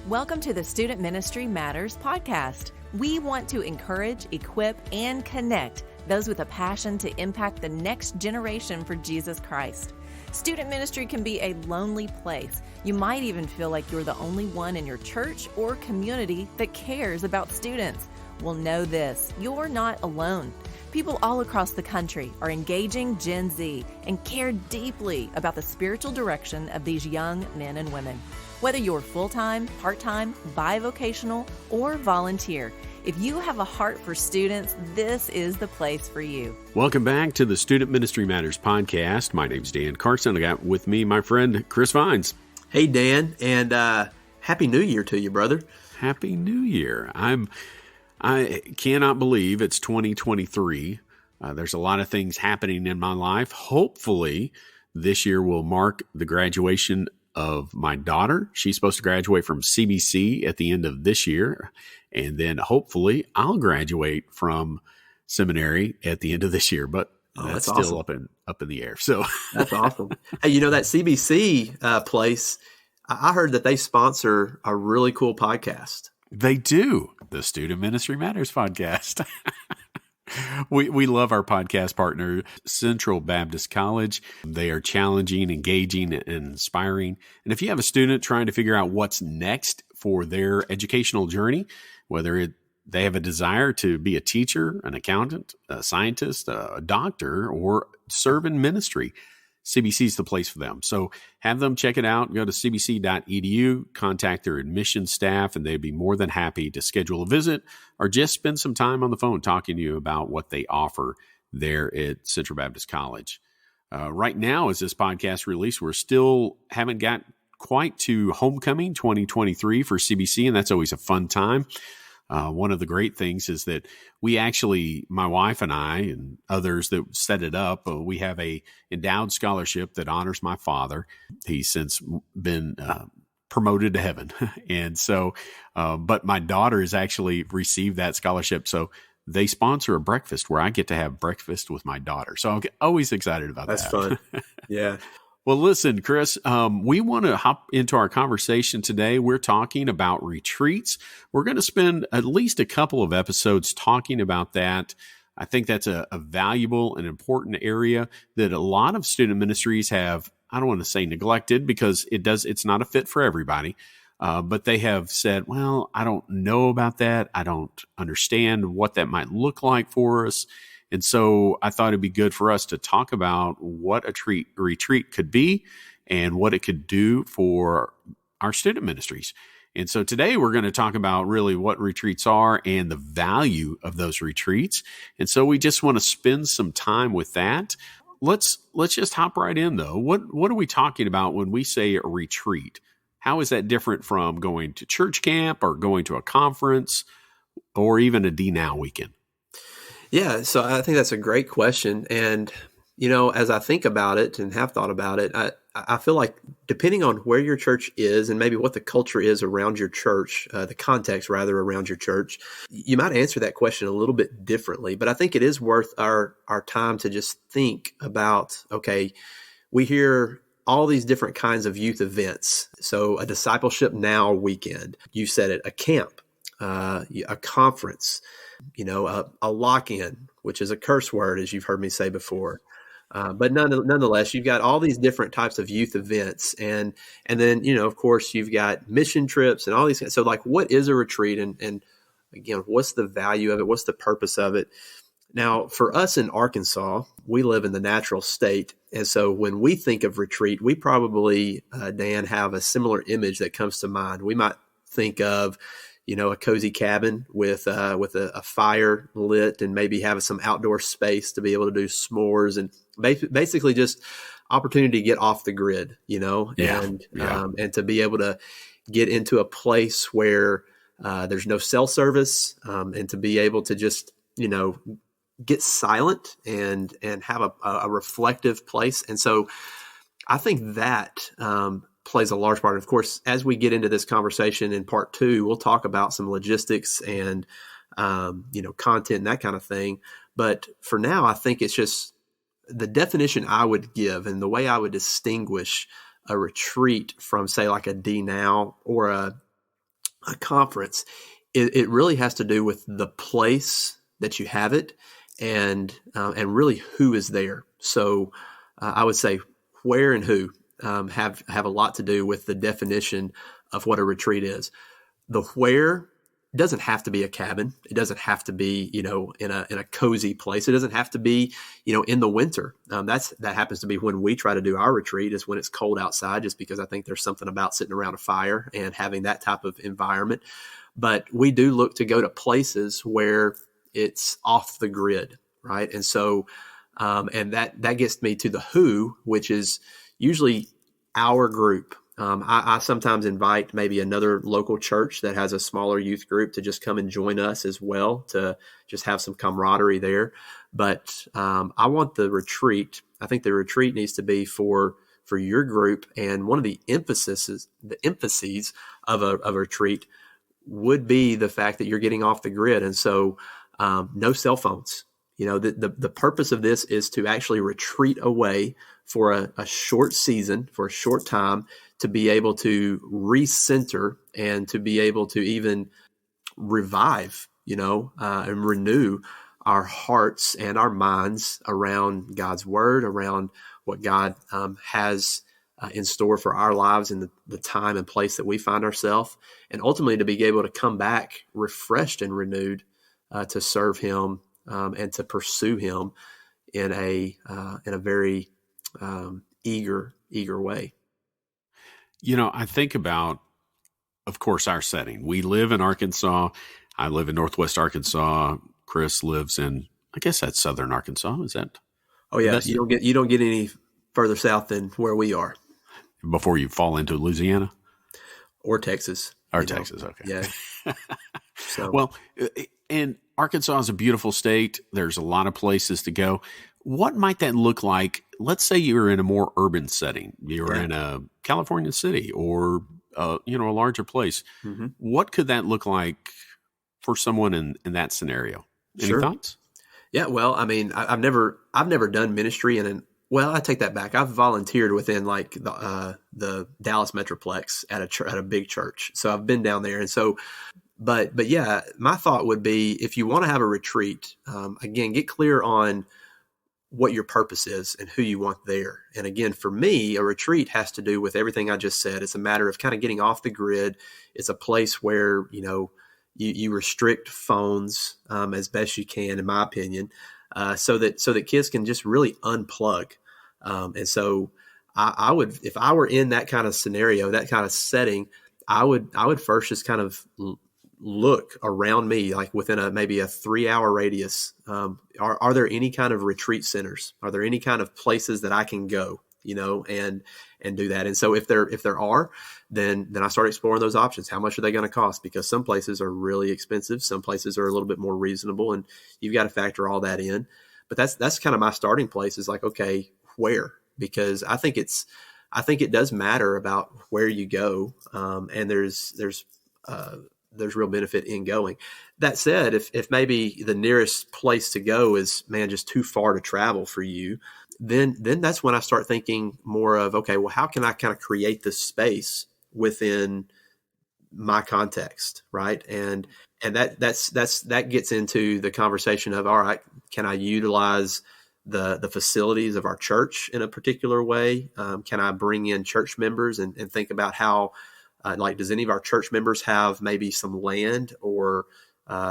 Welcome to the Student Ministry Matters podcast. We want to encourage, equip, and connect those with a passion to impact the next generation for Jesus Christ. Student ministry can be a lonely place. You might even feel like you're the only one in your church or community that cares about students. Well, know this, you're not alone. People all across the country are engaging Gen Z and care deeply about the spiritual direction of these young men and women. Whether you're full-time, part-time, bivocational, or volunteer, if you have a heart for students, this is the place for you. Welcome back to the Student Ministry Matters podcast. My name's Dan Carson. I got with me my friend Chris Vines. Hey, Dan, and Happy New Year to you, brother. Happy New Year. I cannot believe it's 2023. There's a lot of things happening in my life. Hopefully, this year will mark the graduation of my daughter. She's supposed to graduate from CBC at the end of this year. And then hopefully I'll graduate from seminary at the end of this year. But that's still awesome. up in the air. So that's awesome. Hey, you know, that CBC place, I heard that they sponsor a really cool podcast. They do. The Student Ministry Matters podcast. We love our podcast partner, Central Baptist College. They are challenging, engaging, and inspiring. And if you have a student trying to figure out what's next for their educational journey, whether they have a desire to be a teacher, an accountant, a scientist, a doctor, or serve in ministry, CBC is the place for them. So have them check it out. Go to cbc.edu, contact their admissions staff, and they'd be more than happy to schedule a visit or just spend some time on the phone talking to you about what they offer there at Central Baptist College. Right now, as this podcast released, we're still haven't got quite to homecoming 2023 for CBC, and that's always a fun time. One of the great things is that we actually, my wife and I and others that set it up, we have a endowed scholarship that honors my father. He's since been promoted to heaven. And so, but my daughter has actually received that scholarship. So they sponsor a breakfast where I get to have breakfast with my daughter. So I'm always excited about that. That's fun. Yeah. Well, listen, Chris, we want to hop into our conversation today. We're talking about retreats. We're going to spend at least a couple of episodes talking about that. I think that's a valuable and important area that a lot of student ministries have, I don't want to say neglected because it's not a fit for everybody. But they have said, well, I don't know about that. I don't understand what that might look like for us. And so I thought it'd be good for us to talk about what a retreat could be and what it could do for our student ministries. And so today we're going to talk about really what retreats are and the value of those retreats. And so we just want to spend some time with that. Let's just hop right in though. What are we talking about when we say a retreat? How is that different from going to church camp or going to a conference or even a D-Now weekend? Yeah, so I think that's a great question. And, you know, as I think about it and have thought about it, I feel like depending on where your church is and maybe what the culture is around your church, the context rather around your church, you might answer that question a little bit differently. But I think it is worth our time to just think about, okay, we hear all these different kinds of youth events. So a Discipleship Now weekend, you said it, a camp, a conference, you know, a lock-in, which is a curse word, as you've heard me say before. But nonetheless, you've got all these different types of youth events. And then, you know, of course, you've got mission trips and all these. So like, what is a retreat? And again, what's the value of it? What's the purpose of it? Now, for us in Arkansas, we live in the natural state. And so when we think of retreat, we probably, Dan, have a similar image that comes to mind. We might think of, you know, a cozy cabin with a fire lit and maybe have some outdoor space to be able to do s'mores and basically just opportunity to get off the grid, you know, and to be able to get into a place where there's no cell service and to be able to just, you know, get silent and have a reflective place. And so I think that plays a large part. Of course, as we get into this conversation in part 2, we'll talk about some logistics and, you know, content and that kind of thing. But for now, I think it's just the definition I would give and the way I would distinguish a retreat from, say, like a D-Now or a a conference, it really has to do with the place that you have it, and really who is there. So I would say where and who have a lot to do with the definition of what a retreat is. The where doesn't have to be a cabin. It doesn't have to be, in a cozy place. It doesn't have to be, in the winter. That happens to be when we try to do our retreat, is when it's cold outside, just because I think there's something about sitting around a fire and having that type of environment. But we do look to go to places where it's off the grid, right? And so, and that gets me to the who, which is usually our group. I sometimes invite maybe another local church that has a smaller youth group to just come and join us as well, to just have some camaraderie there. But I want the retreat. I think the retreat needs to be for your group. And one of the emphases of a retreat would be the fact that you're getting off the grid. And so no cell phones. The purpose of this is to actually retreat away for a short season, for a short time, to be able to recenter and to be able to even revive, and renew our hearts and our minds around God's word, around what God has in store for our lives in the time and place that we find ourselves, and ultimately to be able to come back refreshed and renewed to serve Him and to pursue Him in a very eager way. I think about, of course, our setting. We live in Arkansas. I live in Northwest Arkansas. Chris lives in, I guess that's Southern Arkansas. Is that? Oh yeah, you don't get any further south than where we are. Before you fall into Louisiana or Texas. Texas, okay. Yeah. So. Well, and Arkansas is a beautiful state. There's a lot of places to go. What might that look like? Let's say you're in a more urban setting. You're in a California city or a larger place. Mm-hmm. What could that look like for someone in that scenario? Any thoughts? Yeah, well, I mean, I've never done ministry I take that back. I've volunteered within like the Dallas Metroplex at a big church. So I've been down there, and so. But yeah, my thought would be, if you want to have a retreat, again, get clear on what your purpose is and who you want there. And again, for me, a retreat has to do with everything I just said. It's a matter of kind of getting off the grid. It's a place where, you restrict phones as best you can, in my opinion, so that kids can just really unplug. And so I would, if I were in that kind of scenario, that kind of setting, I would first just kind of look around me, like within maybe a 3-hour radius. Are there any kind of retreat centers? Are there any kind of places that I can go, and do that? And so if there are, then I start exploring those options. How much are they going to cost? Because some places are really expensive. Some places are a little bit more reasonable, and you've got to factor all that in. But that's kind of my starting place, is like, okay, where? Because I think it does matter about where you go. And there's real benefit in going. That said, if maybe the nearest place to go is, just too far to travel for you, then that's when I start thinking more of, okay, well, how can I kind of create this space within my context, right? And that gets into the conversation of, all right, can I utilize the facilities of our church in a particular way? Can I bring in church members and think about how, does any of our church members have maybe some land or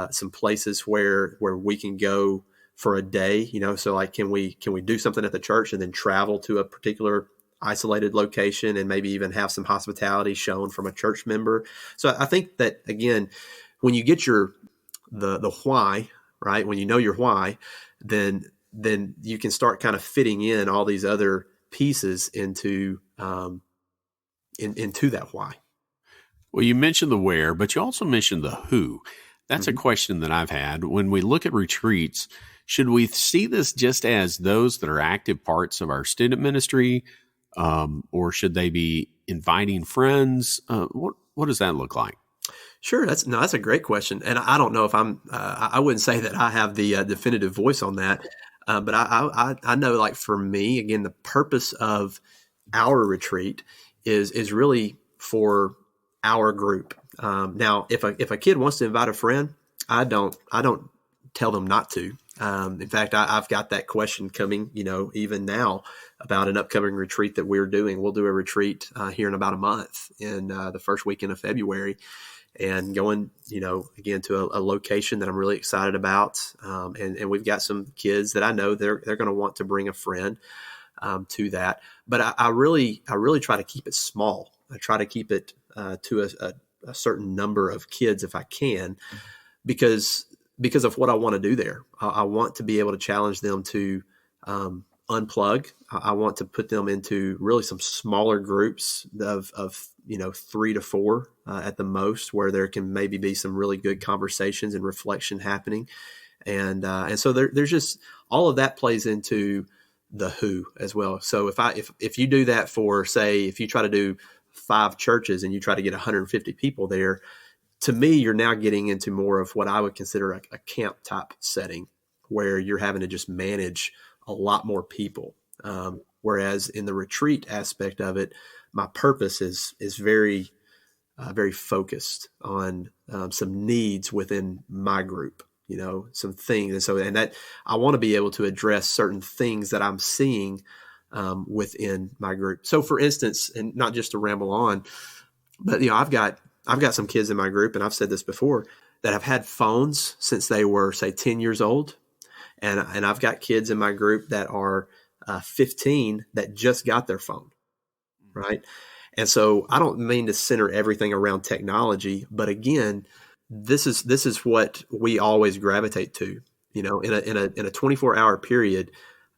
some places where we can go for a day? So like, can we do something at the church and then travel to a particular isolated location and maybe even have some hospitality shown from a church member? So I think that, again, when you get the why, right? When you know your why, then you can start kind of fitting in all these other pieces into that why. Well, you mentioned the where, but you also mentioned the who. That's a question that I've had. When we look at retreats, should we see this just as those that are active parts of our student ministry, or should they be inviting friends? What does that look like? Sure, that's a great question, and I don't know if I wouldn't say that I have the definitive voice on that, but I know, like, for me, again, the purpose of our retreat is really for our group. Now, if a kid wants to invite a friend, I don't tell them not to. In fact, I've got that question coming, even now about an upcoming retreat that we're doing. We'll do a retreat here in about a month in the first weekend of February, and going, again, to a location that I'm really excited about. And we've got some kids that I know they're going to want to bring a friend to that. But I really try to keep it small. I try to keep it to a certain number of kids if I can, because of what I want to do there. I want to be able to challenge them to unplug. I want to put them into really some smaller groups of 3 to 4 at the most, where there can maybe be some really good conversations and reflection happening. And so there's just all of that plays into the who as well. So if you do that for, say, if you try to do 5 churches and you try to get 150 people there, to me, you're now getting into more of what I would consider a camp type setting, where you're having to just manage a lot more people. Whereas in the retreat aspect of it, my purpose is very, very focused on some needs within my group, some things. And that I want to be able to address certain things that I'm seeing within my group. So for instance, and not just to ramble on, but I've got some kids in my group, and I've said this before, that have had phones since they were, say, 10 years old. And I've got kids in my group that are 15 that just got their phone, right? And so I don't mean to center everything around technology, but again, this is what we always gravitate to. In a 24-hour period,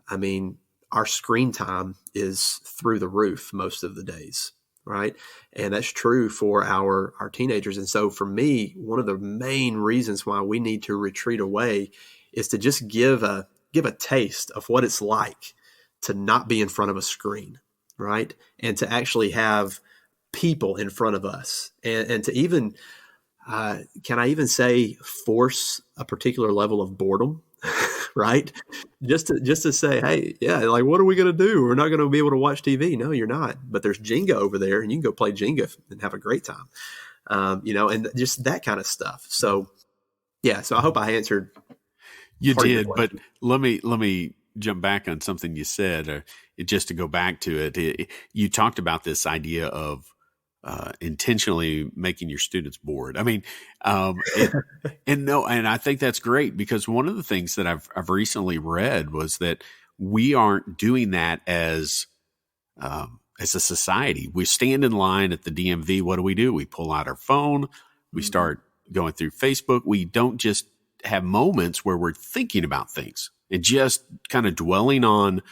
I mean, our screen time is through the roof most of the days. Right. And that's true for our teenagers. And so for me, one of the main reasons why we need to retreat away is to just give a taste of what it's like to not be in front of a screen. Right. And to actually have people in front of us, and to even, can I even say, force a particular level of boredom? Right. Just to say, hey, yeah, like, what are we going to do? We're not going to be able to watch TV. No, you're not. But there's Jenga over there, and you can go play Jenga and have a great time. And just that kind of stuff. So, yeah. So I hope I answered. You did, but let me jump back on something you said, just to go back to it. You talked about this idea of intentionally making your students bored. I mean, and I think that's great, because one of the things that I've recently read was that we aren't doing that as a society. We stand in line at the DMV. What do? We pull out our phone. We start going through Facebook. We don't just have moments where we're thinking about things and just kind of dwelling on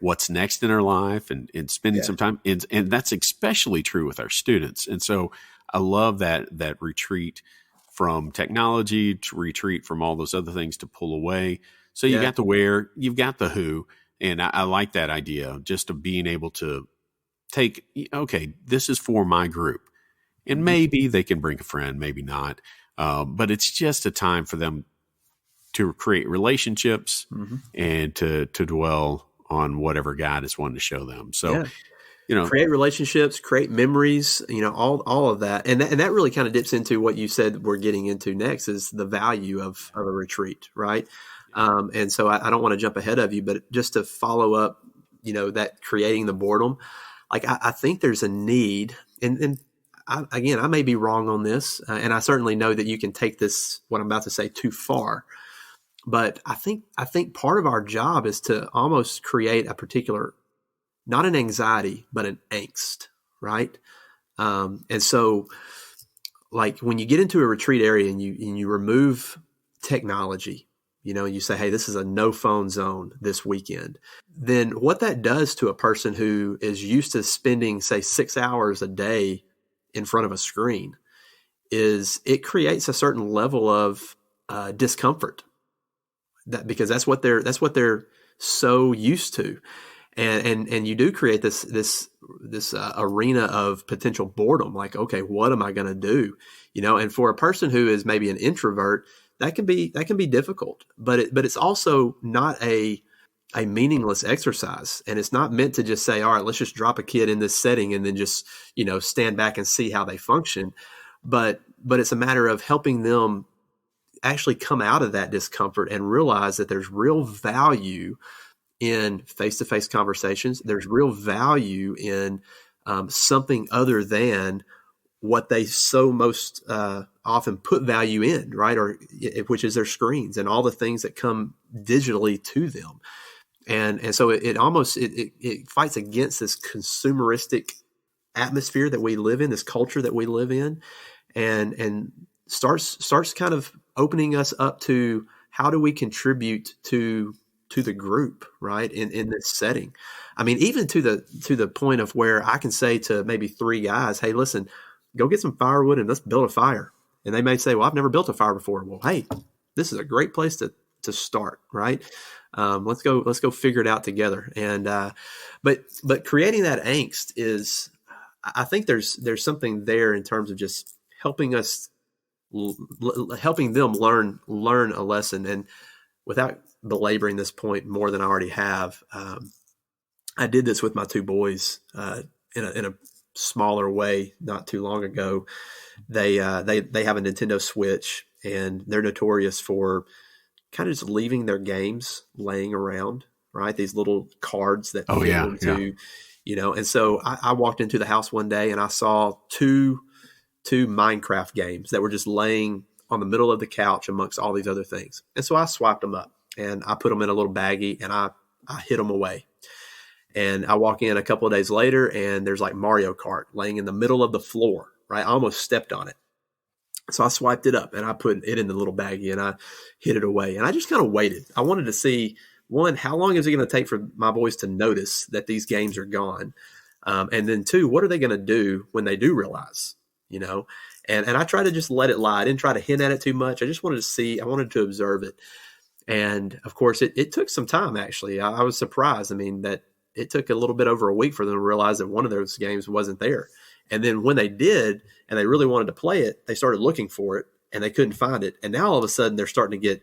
what's next in our life and spending some time. And that's especially true with our students. And so I love that retreat from technology, to retreat from all those other things, to pull away. So you got the where, you've got the who. And I like that idea, just of being able to take, okay, this is for my group. And maybe they can bring a friend, maybe not. But it's just a time for them to create relationships and to dwell on whatever God is wanting to show them. So, create relationships, create memories, all of that. And that really kind of dips into what you said we're getting into next, is the value of a retreat, right? And so I don't want to jump ahead of you, but just to follow up, that creating the boredom, like I think there's a need, and I may be wrong on this, and I certainly know that you can take this, what I'm about to say, too far. But I think part of our job is to almost create a particular, not an anxiety, but an angst, right? And so, like, when you get into a retreat area and you remove technology, and you say, hey, this is a no phone zone this weekend, then what that does to a person who is used to spending, say, 6 hours a day in front of a screen is it creates a certain level of discomfort. Because that's what they're so used to, and you do create this arena of potential boredom. Like, okay, what am I going to do? And for a person who is maybe an introvert, that can be difficult. But it's also not a a meaningless exercise. And it's not meant to just say, all right, let's just drop a kid in this setting and then just, stand back and see how they function. But it's a matter of helping them actually come out of that discomfort and realize that there's real value in face-to-face conversations. There's real value in something other than what they so most often put value in, right? Or which is their screens and all the things that come digitally to them. And so it almost fights against this consumeristic atmosphere that we live in, this culture that we live in, and starts kind of opening us up to how do we contribute to the group, right? In this setting. I mean, even to the point of where I can say to maybe 3 guys, hey, listen, go get some firewood and let's build a fire. And they may say, well, I've never built a fire before. Well, hey, this is a great place to start, right? Let's go figure it out together. And but creating that angst is, I think there's something there in terms of just helping us, helping them learn a lesson. And without belaboring this point more than I already have, I did this with my 2 boys in a smaller way not too long ago. They have a Nintendo Switch, and they're notorious for kind of just leaving their games laying around, right? These little cards that fit into, and so I walked into the house one day and I saw two Minecraft games that were just laying on the middle of the couch amongst all these other things. And so I swiped them up and I put them in a little baggie and I hid them away. And I walk in a couple of days later and there's like Mario Kart laying in the middle of the floor, right? I almost stepped on it. So I swiped it up and I put it in the little baggie and I hid it away. And I just kind of waited. I wanted to see, one, how long is it going to take for my boys to notice that these games are gone? And then 2, what are they going to do when they do realize, And I tried to just let it lie. I didn't try to hint at it too much. I just wanted to see, I wanted to observe it. And of course, it took some time, actually. I was surprised. I mean, that it took a little bit over a week for them to realize that one of those games wasn't there. And then when they did, and they really wanted to play it, they started looking for it and they couldn't find it. And now all of a sudden they're starting to get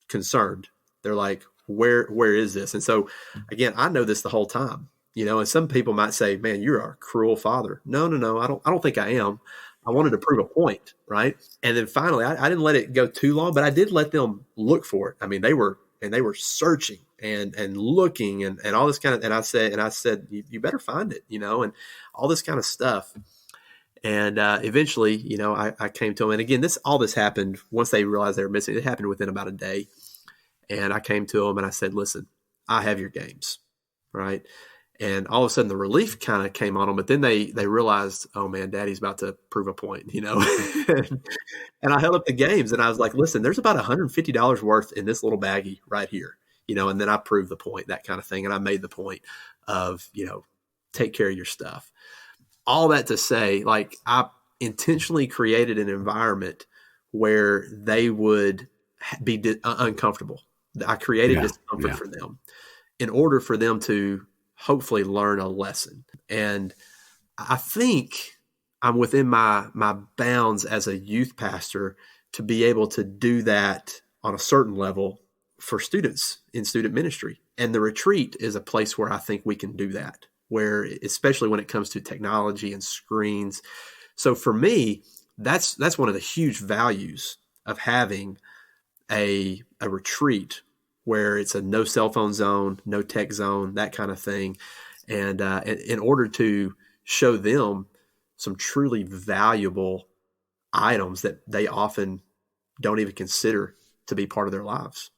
concerned. They're like, where is this? And so again, I know this the whole time, and some people might say, man, you're a cruel father. No, I don't think I am. I wanted to prove a point. Right. And then finally, I didn't let it go too long, but I did let them look for it. I mean, they were searching and looking and all this kind of, and I said, you better find it, and all this kind of stuff. And eventually, I came to them. And again, all this happened once they realized they were missing. It happened within about a day. And I came to them and I said, listen, I have your games. Right. And all of a sudden the relief kind of came on them. But then they realized, oh man, Daddy's about to prove a point, and I held up the games and I was like, listen, there's about $150 worth in this little baggie right here, and then I proved the point, that kind of thing. And I made the point of, take care of your stuff. All that to say, like, I intentionally created an environment where they would be uncomfortable. I created discomfort for them in order for them to hopefully learn a lesson. And I think I'm within my bounds as a youth pastor to be able to do that on a certain level for students in student ministry. And the retreat is a place where I think we can do that, where especially when it comes to technology and screens. So for me, that's one of the huge values of having a retreat where it's a no cell phone zone, no tech zone, that kind of thing. And in order to show them some truly valuable items that they often don't even consider to be part of their lives.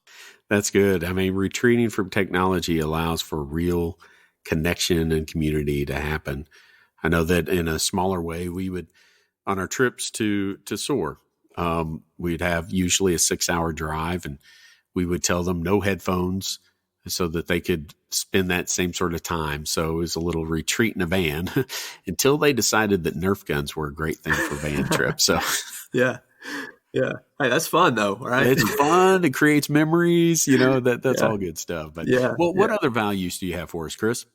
That's good. I mean, retreating from technology allows for real connection and community to happen. I know that in a smaller way, we would, on our trips to SOAR, we'd have usually a 6-hour drive, and we would tell them no headphones so that they could spend that same sort of time. So it was a little retreat in a van until they decided that Nerf guns were a great thing for van trips. So yeah. Hey, that's fun though, right? It's fun. It creates memories, that's all good stuff. But what other values do you have for us, Chris?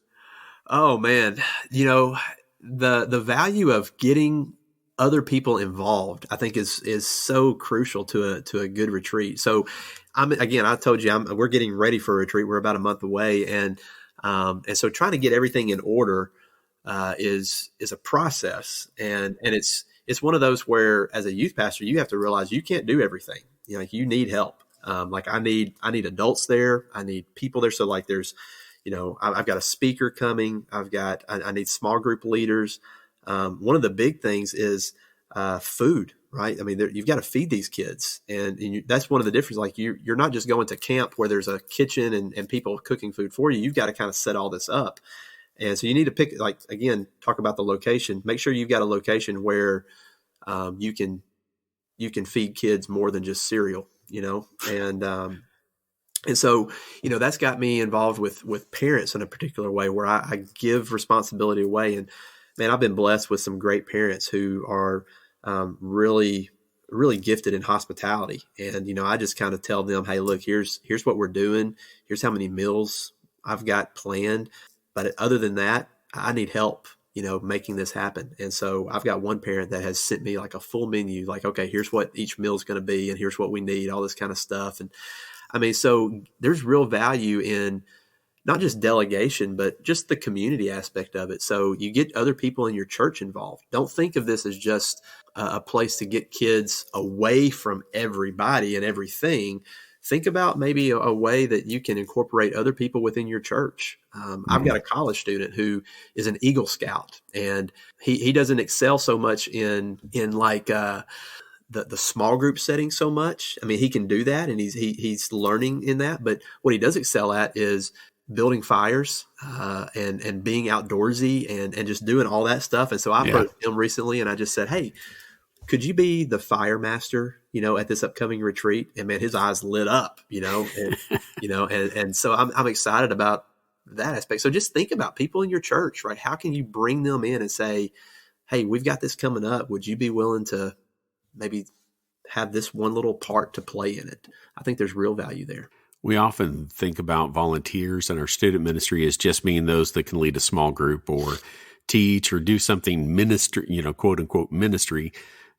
Oh man. The value of getting other people involved, I think is so crucial to a good retreat. So I told you we're getting ready for a retreat. We're about a month away, and so trying to get everything in order is a process, and it's one of those where as a youth pastor you have to realize you can't do everything. Like you need help. Like I need adults there. I need people there. So like there's, I've got a speaker coming. I need small group leaders. One of the big things is food, right? I mean, you've got to feed these kids, and that's one of the differences. Like you're not just going to camp where there's a kitchen and people cooking food for you. You've got to kind of set all this up, and so you need to pick. Like again, talk about the location. Make sure you've got a location where you can feed kids more than just cereal, and so, that's got me involved with parents in a particular way where I give responsibility away. And man, I've been blessed with some great parents who are really, really gifted in hospitality. And, I just kind of tell them, hey, look, here's what we're doing. Here's how many meals I've got planned. But other than that, I need help, making this happen. And so I've got one parent that has sent me like a full menu, like, okay, here's what each meal is going to be, and here's what we need, all this kind of stuff. And I mean, so there's real value in not just delegation, but just the community aspect of it. So you get other people in your church involved. Don't think of this as just a place to get kids away from everybody and everything. Think about maybe a way that you can incorporate other people within your church. I've got a college student who is an Eagle Scout, and he doesn't excel so much in like the small group setting so much. I mean, he can do that, and he's learning in that. But what he does excel at is building fires and being outdoorsy and just doing all that stuff. And so I approached him recently, and I just said, hey, could you be the fire master, at this upcoming retreat? And man, his eyes lit up, and so I'm excited about that aspect. So just think about people in your church, right? How can you bring them in and say, hey, we've got this coming up. Would you be willing to maybe have this one little part to play in it? I think there's real value there. We often think about volunteers in our student ministry as just being those that can lead a small group or teach or do something ministry, quote unquote ministry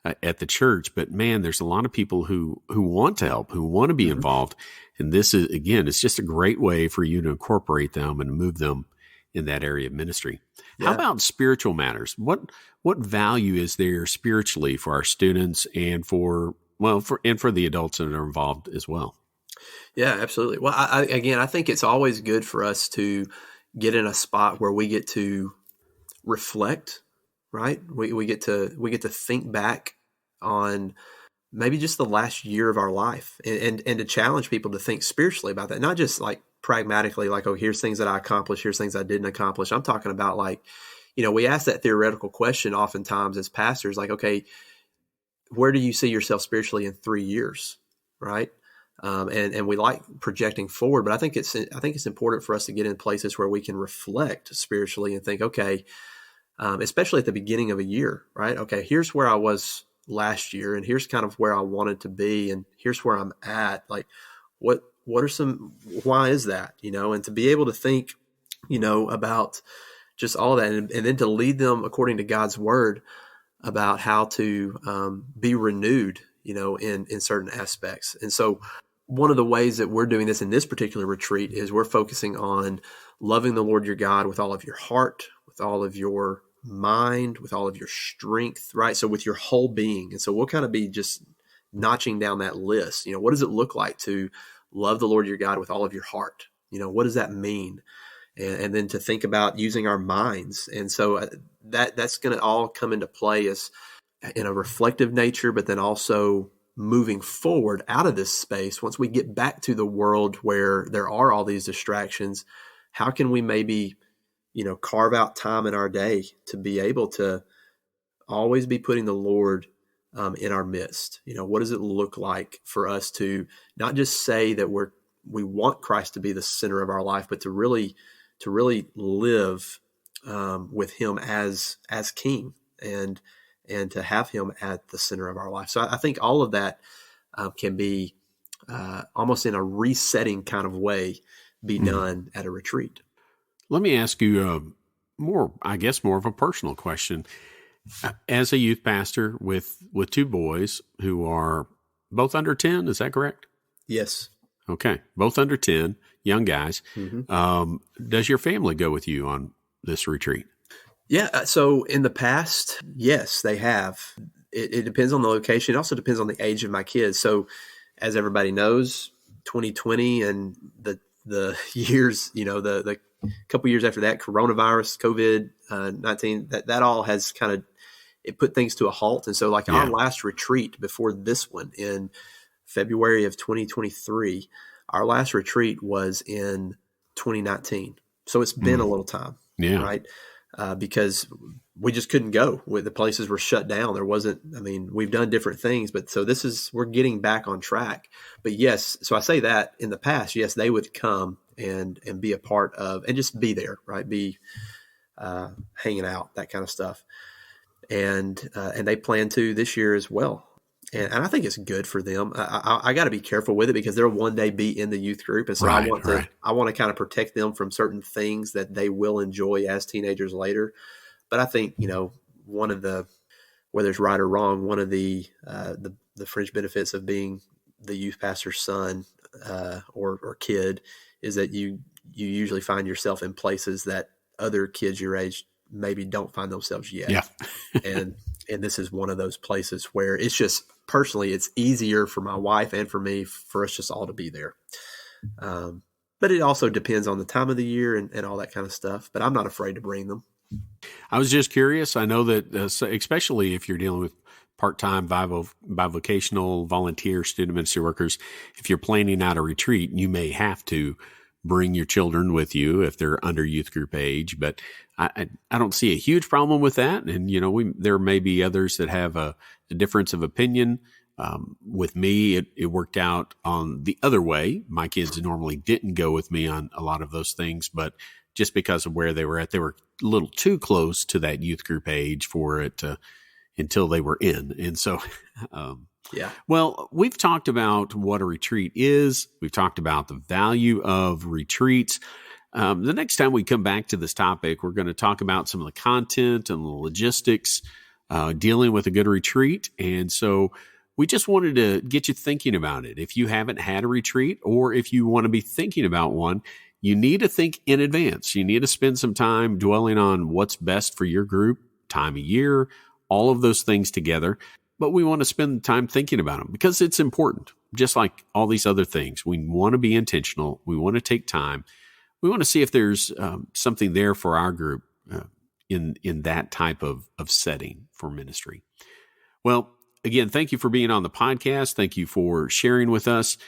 at the church. But man, there's a lot of people who want to help, who want to be involved. And this is, again, it's just a great way for you to incorporate them and move them in that area of ministry. Yeah. How about spiritual matters? What value is there spiritually for our students and for the adults that are involved as well? Yeah, absolutely. Well, I think it's always good for us to get in a spot where we get to reflect, right? We get to think back on maybe just the last year of our life and to challenge people to think spiritually about that, not just like pragmatically, like, oh, here's things that I accomplished, here's things I didn't accomplish. I'm talking about like, we ask that theoretical question oftentimes as pastors, like, okay, where do you see yourself spiritually in 3 years, right? And we like projecting forward, but I think it's important for us to get in places where we can reflect spiritually and think, okay, especially at the beginning of a year, right? Okay, here's where I was last year, and here's kind of where I wanted to be, and here's where I'm at. Like, why is that? And to be able to think, about just all that, and then to lead them according to God's word about how to be renewed, in certain aspects. And so one of the ways that we're doing this in this particular retreat is we're focusing on loving the Lord your God with all of your heart, with all of your mind, with all of your strength, right? So with your whole being. And so we'll kind of be just notching down that list. What does it look like to love the Lord your God with all of your heart? What does that mean? And then to think about using our minds. And so that's going to all come into play as in a reflective nature, but then also moving forward out of this space. Once we get back to the world where there are all these distractions, how can we maybe, carve out time in our day to be able to always be putting the Lord in our midst? What does it look like for us to not just say that we want Christ to be the center of our life, but to really live with him as king and to have him at the center of our life. So I think all of that can be almost in a resetting kind of way be done at a retreat. Let me ask you more of a personal question. As a youth pastor with two boys who are both under 10, is that correct? Yes. Okay, both under 10, young guys. Mm-hmm. Does your family go with you on this retreat? Yeah. So in the past, yes, they have. It depends on the location. It also depends on the age of my kids. So as everybody knows, 2020 and the years, the couple years after that, coronavirus, COVID-19, that all has kind of, it put things to a halt. And so like our last retreat before this one in February of 2023, our last retreat was in 2019. So it's been a little time, right? Because we just couldn't go. The places were shut down. There wasn't, we've done different things, but so we're getting back on track. But yes, so I say that in the past, yes, they would come and be a part of, and just be there, right? Be hanging out, that kind of stuff. And they plan to this year as well. And I think it's good for them. I got to be careful with it because they'll one day be in the youth group. And so I want to kind of protect them from certain things that they will enjoy as teenagers later. But I think, one of the, whether it's right or wrong, one of the fringe benefits of being the youth pastor's son or kid is that you usually find yourself in places that other kids your age maybe don't find themselves yet. Yeah. and this is one of those places where it's just, personally, it's easier for my wife and for me, for us just all to be there. But it also depends on the time of the year and all that kind of stuff. But I'm not afraid to bring them. I was just curious. I know that especially if you're dealing with part-time bivocational volunteer student ministry workers, if you're planning out a retreat, you may have to bring your children with you if they're under youth group age. But I don't see a huge problem with that. And, there may be others that have a difference of opinion. With me, it worked out on the other way. My kids normally didn't go with me on a lot of those things, but just because of where they were at, they were a little too close to that youth group age for it until they were in. And so, well, we've talked about what a retreat is. We've talked about the value of retreats. The next time we come back to this topic, we're going to talk about some of the content and the logistics dealing with a good retreat. And so we just wanted to get you thinking about it. If you haven't had a retreat, or if you want to be thinking about one, you need to think in advance. You need to spend some time dwelling on what's best for your group, time of year, all of those things together. But we want to spend time thinking about them because it's important. Just like all these other things, we want to be intentional. We want to take time. We want to see if there's something there for our group in that type of setting for ministry. Well, again, thank you for being on the podcast. Thank you for sharing with us.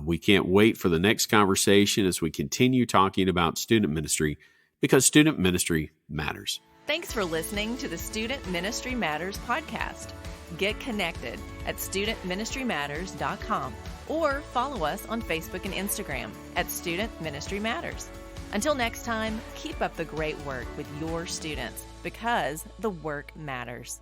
We can't wait for the next conversation as we continue talking about student ministry, because student ministry matters. Thanks for listening to the Student Ministry Matters podcast. Get connected at studentministrymatters.com or follow us on Facebook and Instagram at Student Ministry Matters. Until next time, keep up the great work with your students, because the work matters.